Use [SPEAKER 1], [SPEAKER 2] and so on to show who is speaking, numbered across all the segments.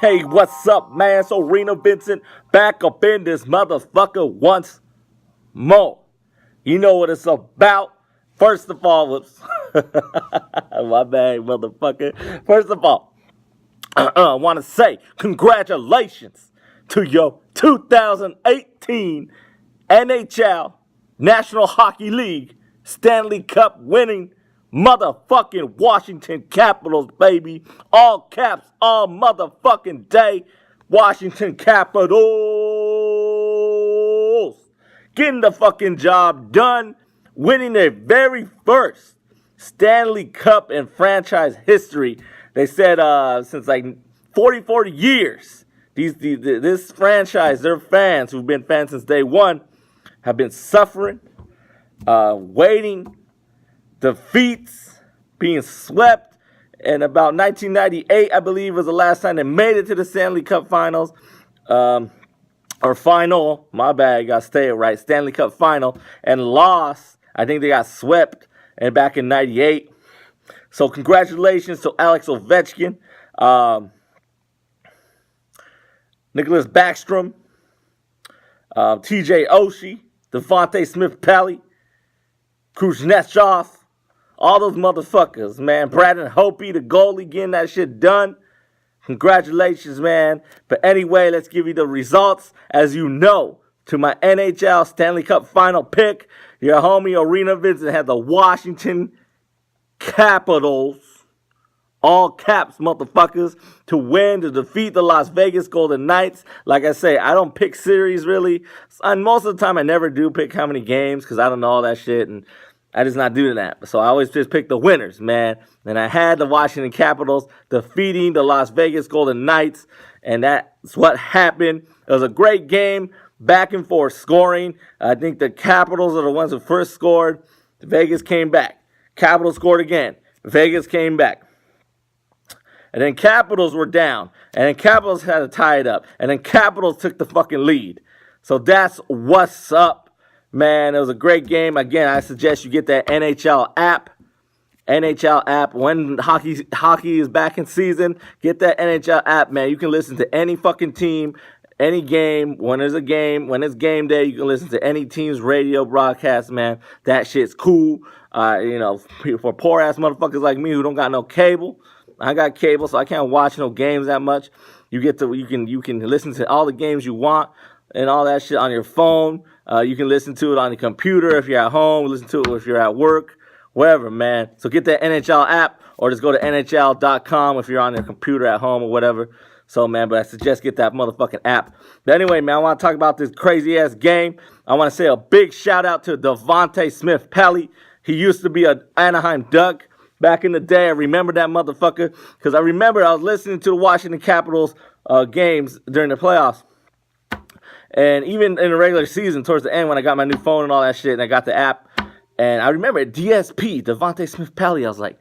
[SPEAKER 1] Hey, what's up, man? It's ARENAVINCENT back up in this motherfucker once more. You know what it's about. First of all, whoops. My bad, motherfucker. First of all, I want to say congratulations to your 2018 NHL National Hockey League Stanley Cup winning motherfucking Washington Capitals, baby. All caps, all motherfucking day. Washington Capitals getting the fucking job done, winning their very first Stanley Cup in franchise history. They said since like 40 years, this franchise, their fans who've been fans since day one, have been suffering, waiting, defeats, being swept. And about 1998, I believe, was the last time they made it to the Stanley Cup Finals. Or final, my bad, you gotta stay it right, Stanley Cup Final, and lost. I think they got swept and back in 98. So congratulations to Alex Ovechkin, Nicholas Backstrom, TJ Oshie, Devontae Smith-Pelly, Kuznetsov, all those motherfuckers, man. Brandon Hope, the goalie, getting that shit done. Congratulations, man. But anyway, let's give you the results. As you know, to my NHL Stanley Cup Final pick, your homie ARENAVINCENT had the Washington Capitals, all caps, motherfuckers, to win, to defeat the Las Vegas Golden Knights. Like I say, I don't pick series, really. And most of the time, I never do pick how many games, because I don't know all that shit, and I just not doing that. So I always just pick the winners, man. And I had the Washington Capitals defeating the Las Vegas Golden Knights, and that's what happened. It was a great game, back and forth scoring. I think the Capitals are the ones who first scored. Vegas came back. Capitals scored again. Vegas came back. And then Capitals were down. And then Capitals had to tie it up. And then Capitals took the fucking lead. So that's what's up, man. It was a great game. Again, I suggest you get that NHL app. NHL app. When hockey is back in season, get that NHL app, man. You can listen to any fucking team, any game. When there's a game, when it's game day, you can listen to any team's radio broadcast, man. That shit's cool. For poor ass motherfuckers like me who don't got no cable. I got cable, so I can't watch no games that much. You can listen to all the games you want and all that shit on your phone. You can listen to it on the computer if you're at home. Listen to it if you're at work, wherever, man. So get that NHL app, or just go to NHL.com if you're on your computer at home or whatever. So, man, but I suggest get that motherfucking app. But anyway, man, I want to talk about this crazy-ass game. I want to say a big shout-out to Devontae Smith-Pelly. He used to be an Anaheim Duck. Back in the day, I remember that motherfucker, because I remember I was listening to the Washington Capitals games during the playoffs. And even in the regular season, towards the end, when I got my new phone and all that shit, and I got the app, and I remember DSP, Devontae Smith-Pelly, I was like,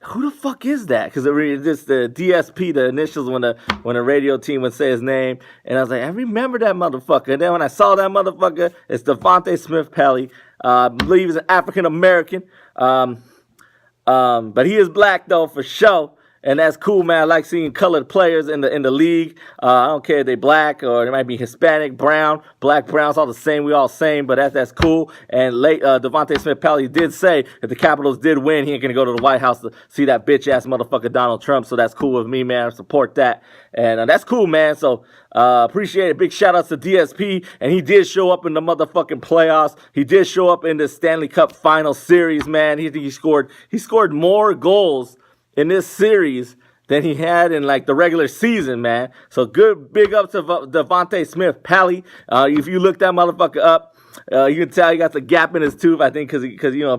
[SPEAKER 1] who the fuck is that? Because it's the DSP, the initials when the radio team would say his name. And I was like, I remember that motherfucker. And then when I saw that motherfucker, it's Devontae Smith-Pelly. I believe he's an African-American. But he is black, though, for sure. And that's cool, man. I like seeing colored players in the league. I don't care if they black or they might be Hispanic, brown, black, brown's all the same. We all same, but that's cool. And Devontae Smith-Pelly did say that the Capitals did win. He ain't gonna go to the White House to see that bitch ass motherfucker Donald Trump. So that's cool with me, man. I support that, and that's cool, man. So appreciate it. Big shout outs to DSP, and he did show up in the motherfucking playoffs. He did show up in the Stanley Cup Final Series, man. He scored more goals in this series than he had in like the regular season, man. So good, big up to Devontae Smith-Pelly. If you look that motherfucker up, you can tell he got the gap in his tooth, I think, because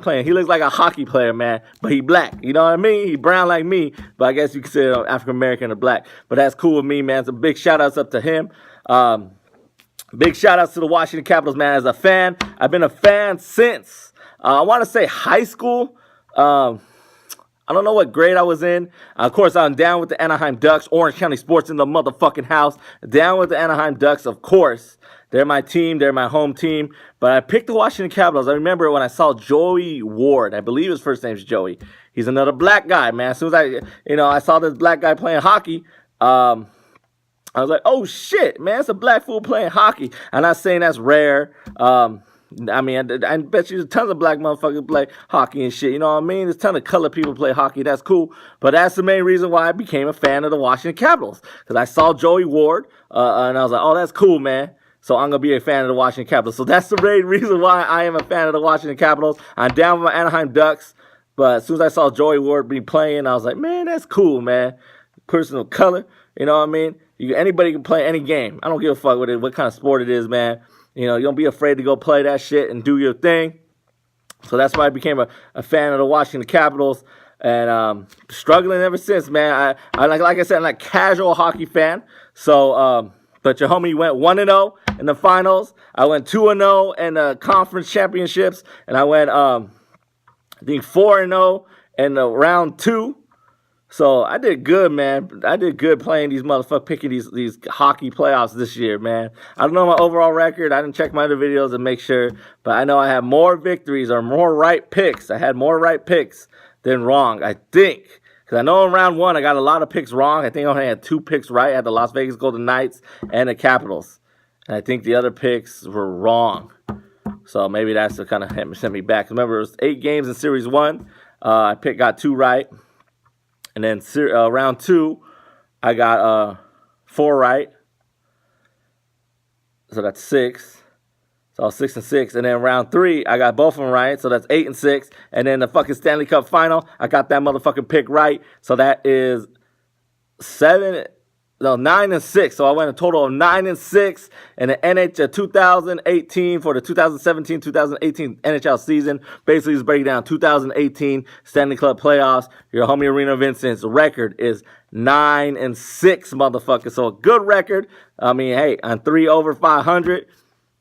[SPEAKER 1] playing. He looks like a hockey player, man, but he black. You know what I mean? He brown like me, but I guess you consider African American or black. But that's cool with me, man. So big shout outs up to him. Big shout outs to the Washington Capitals, man. As a fan, I've been a fan since I want to say high school. I don't know what grade I was in. Of course, I'm down with the Anaheim Ducks. Orange County Sports in the motherfucking house. Down with the Anaheim Ducks, of course. They're my team. They're my home team. But I picked the Washington Capitals. I remember when I saw Joey Ward. I believe his first name's Joey. He's another black guy, man. As soon as I saw this black guy playing hockey, I was like, oh shit, man, it's a black fool playing hockey. I'm not saying that's rare. I mean, I bet you there's tons of black motherfuckers play hockey and shit. You know what I mean? There's a ton of colored people play hockey. That's cool. But that's the main reason why I became a fan of the Washington Capitals. Because I saw Joey Ward, and I was like, oh, that's cool, man. So I'm going to be a fan of the Washington Capitals. So that's the main reason why I am a fan of the Washington Capitals. I'm down with my Anaheim Ducks. But as soon as I saw Joey Ward be playing, I was like, man, that's cool, man. Person of color, you know what I mean? Anybody can play any game. I don't give a fuck what kind of sport it is, man. You know, you don't be afraid to go play that shit and do your thing. So that's why I became a fan of the Washington Capitals. And struggling ever since, man. Like I said, I'm not a casual hockey fan. So, but your homie went 1-0 in the finals. I went 2-0 in the conference championships. And I went, I think, 4-0 in the round 2. So I did good, man. I did good playing these motherfuckers, picking these hockey playoffs this year, man. I don't know my overall record. I didn't check my other videos to make sure. But I know I had more victories or more right picks. I had more right picks than wrong, I think. Because I know in round 1 I got a lot of picks wrong. I think I only had 2 picks right. I had the Las Vegas Golden Knights and the Capitals. And I think the other picks were wrong. So maybe that's what kind of sent me back. Remember, it was 8 games in Series 1. I got 2 right. And then round 2, I got 4 right. So that's 6. So 6 and 6. And then round 3, I got both of them right. So that's 8 and 6. And then the fucking Stanley Cup final, I got that motherfucking pick right. So that is 9 and 6. So I went a total of 9 and 6 in the NHL 2018 for the 2017-2018 NHL season. Basically, it's breaking down 2018 Stanley Club playoffs. Your homie Arena Vincent's record is 9 and 6, motherfucker. So a good record. I mean, hey, I'm 3 over 500.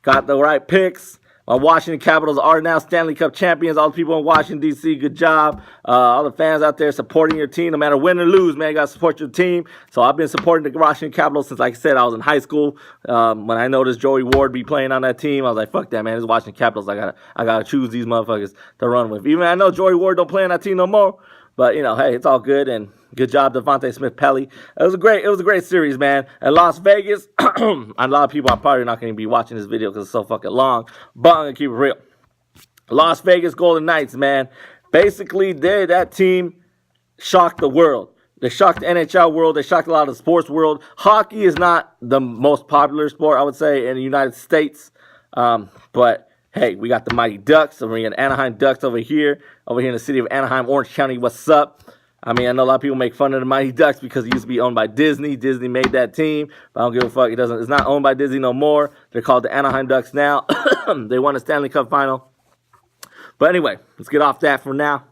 [SPEAKER 1] Got the right picks. My Washington Capitals are now Stanley Cup champions. All the people in Washington, D.C., good job. All the fans out there supporting your team. No matter win or lose, man, you got to support your team. So I've been supporting the Washington Capitals since, like I said, I was in high school. When I noticed Joey Ward be playing on that team, I was like, fuck that, man. It's Washington Capitals. I gotta choose these motherfuckers to run with. Even I know Joey Ward don't play on that team no more. But, you know, hey, it's all good. And good job, Devontae Smith-Pelly. It was a great series, man. And Las Vegas, a lot of people are probably not going to be watching this video because it's so fucking long. But I'm going to keep it real. Las Vegas Golden Knights, man. Basically, that team shocked the world. They shocked the NHL world. They shocked a lot of the sports world. Hockey is not the most popular sport, I would say, in the United States. But hey, we got the Mighty Ducks. We got Anaheim Ducks over here in the city of Anaheim, Orange County. What's up? I mean, I know a lot of people make fun of the Mighty Ducks because it used to be owned by Disney. Disney made that team, but I don't give a fuck. It's not owned by Disney no more. They're called the Anaheim Ducks now. They won the Stanley Cup final. But anyway, let's get off that for now.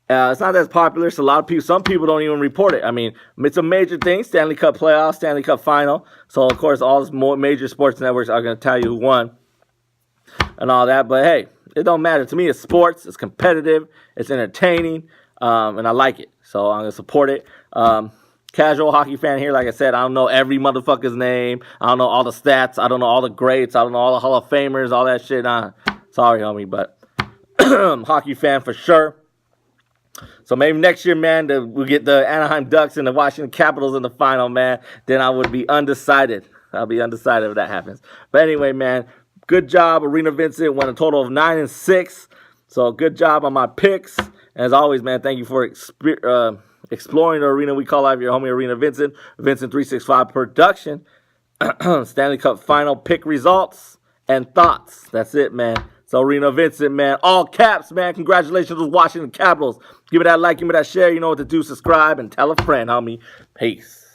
[SPEAKER 1] It's not as popular, so some people don't even report it. I mean, it's a major thing, Stanley Cup playoffs, Stanley Cup final. So, of course, all these major sports networks are going to tell you who won and all that. But, hey, it don't matter. To me, it's sports. It's competitive. It's entertaining. And I like it. So, I'm going to support it. Casual hockey fan here. Like I said, I don't know every motherfucker's name. I don't know all the stats. I don't know all the greats. I don't know all the Hall of Famers, all that shit. Sorry, homie, but hockey fan for sure. So maybe next year, man, we'll get the Anaheim Ducks and the Washington Capitals in the final, man. Then I would be undecided. I'll be undecided if that happens. But anyway, man, good job. Arena Vincent won a total of 9 and 6. So good job on my picks. And as always, man, thank you for exploring the arena we call life. Your homie Arena Vincent, Vincent 365 production. Stanley Cup final pick results and thoughts. That's it, man. So Arena Vincent, man, all caps, man. Congratulations to Washington Capitals. Give me that like, give me that share. You know what to do. Subscribe and tell a friend, homie. Peace.